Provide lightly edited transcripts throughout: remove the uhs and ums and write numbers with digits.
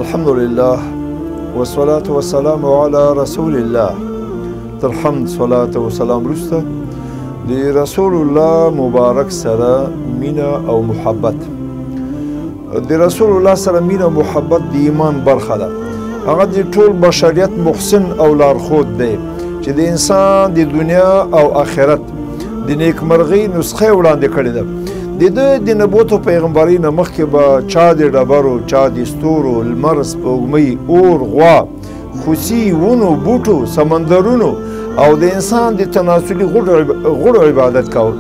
الحمدلله والصلاة والسلام على رسول الله. تر حمد صلاة و سلام وروسته د رسول الله مبارک سره مینه او محبت. د رسول الله سره مینه او محبت د ایمان برخه ده. هغه د ټول بشریت محسن او لارښود دی چې د انسان د دنیا او آخرت د نیکمرغۍ نسخه وړاندې کړې ده. د ده د نبوت او پیغمبرۍ نه مخکې به چا د ډبرو، چا د ستورو، لمر، سپوږمۍ، اور، غوا، خوسي، ونو، بوټو، سمندرونو او د انسان د تناسلي غړو عبادت کاوه.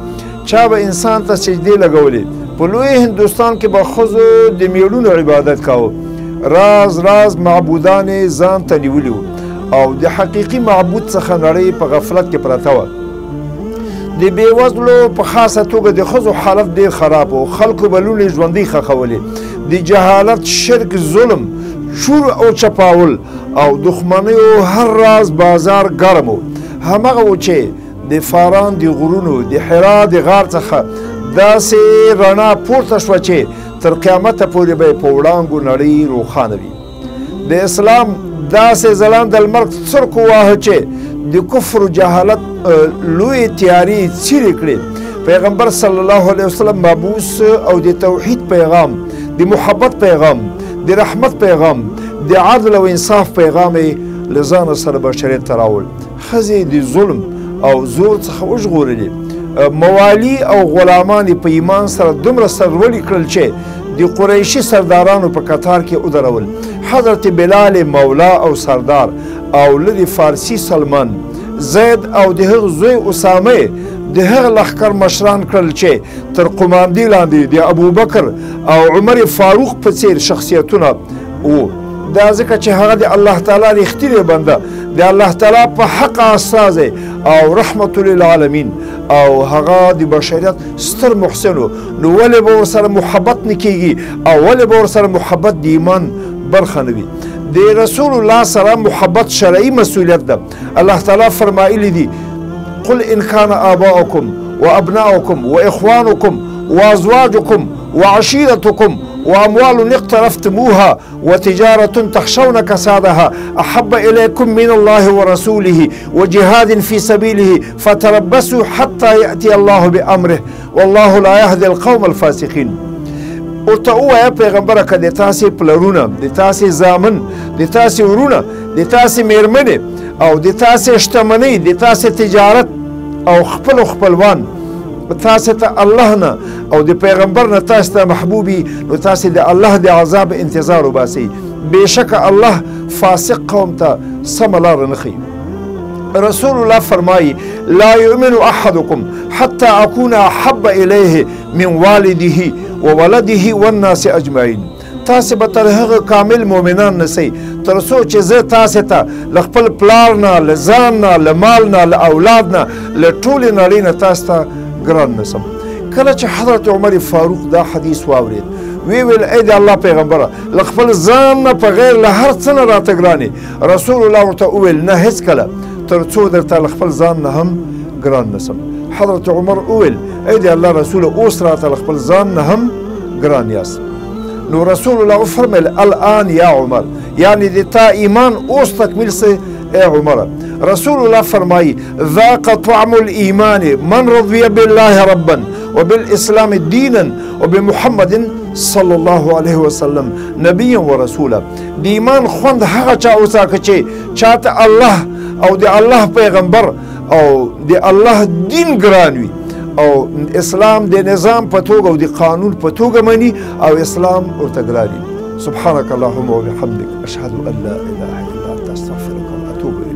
چا به انسان ته سجدې لګولې. په لوی هندوستان کې به ښځو د میړونو عبادت کاوه. راز راز معبودان یې ځان ته نیولي وو او د حقیقي معبود څخه نړۍ په غفلت کې پرته وه. د بېوزلو په خاصه توګه د ښځو حالت ډېر خراب و. خلکو به لوڼې ژوندۍ ښخولې. د جهالت، شرک، ظلم، شور او چپاول او دښمنیو هر راز بازار ګرم و. همغه و چې د فاران د غرونو د حرا د غار څخه داسې رڼا پورته شوه چې تر قیامته پورې به یې په وړانګو نړۍ روښانه وي. د اسلام داسې ځلانده لمر څرک وواهه چې د کفر و جهالت لویې تیارې څیرې کړې. پیغمبر صلی الله علیه وسلم مبعوث او د توحید پیغام، د محبت پیغام، د رحمت پیغام، د عدل او انصاف پیغام یې له ځانه سره بشریت ته راوړ. ښځې د ظلم او زور څخه وژغورلې. موالي او غلامان یې په ایمان سره دومره سرلوړي کړل چې د قریشي سردارانو په کتار کې ودرول. حضرت بلال مولا او سردار او لدی فارسی سلمان، زید او د هغه زوی اسامه د هغه لښکر مشران کړل چې تر قماندې لاندې د ابوبکر او عمر فاروق په څېر شخصیتونه وو. دا ځکه چې هغه د الله تعالی رښتینی بنده، د الله تعالی په حق استازی او رحمت للعالمین او هغه د بشریت ستر محسن و. نو ولې به ورسره محبت نه کیږي او ولې به ورسره محبت د ایمان برخه نه وي؟ د رسول الله سره محبت شرعي مسؤلیت ده. الله تعالی فرمایلی دي: قل ان كان آباؤكم وابناؤكم واخوانكم وازواجكم وعشيرتكم واموال اقترفتموها وتجاره تخشون كسادها احب اليكم من الله ورسوله وجهاد في سبيله فتربصوا حتى ياتي الله بامره والله لا يهدي القوم الفاسقين. ورته ووایه پیغمبره که د تاسې پلرونه، د تاسې زامن، د تاسې ورونه، د تاسې میرمنې او د تاسې شتمنۍ، د تاسې تجارت او خپل خپلوان تاسې ته الله نه او د پیغمبر نه تاسې ته محبوبي، نو تاسې د الله د عذاب انتظار وباسئ. بېشکه الله فاسق قوم ته سمه لاره نه ښیي. رسول الله فرمایي: لا یؤمن احدکم حتی اکون احب الیه من والده وولده والناس اجمعین. تاسې به تر هغه کامل مؤمنان نسئ تر څو چې زه تاسې ته له خپل پلار نه، له ځان نه، له مال نه، له اولاد نه، له ټولې نړۍ نه تاسو ته ګران نسم. کله چې حضرت عمر فاروق دا حدیث واورید، وی ویل: ای د الله پیغمبره، له خپل ځان نه په غیر له هر څه نه راته ګرانې. رسول الله ورته وویل: نه هېڅکله، تر څو درته له خپل ځان نه هم ګران نسم. حضرت عمر وویل: ای د الله رسوله، اوس راته له خپل ځان نه هم ګران یاست. نو رسول الله وفرمیل: الان یا عمر، یعنی د تا ایمان اوس تکمیل سه ای عمر. رسول الله فرمایی: ذاق طعم الایمان من رضی بالله ربا وبالاسلام دینا وبمحمد صلی الله علیه وسلم نبیا و رسولا. د ایمان خوند هغه چا وڅاکه چې چاته الله او د الله پیغمبر او د الله دین ګران وي او اسلام د نظام په توګه او د قانون په توګه مني او اسلام ورته ګران وي. سبحانك اللهم وبحمدك اشهد ان لا اله الا انت استغفرك واتوب اليك.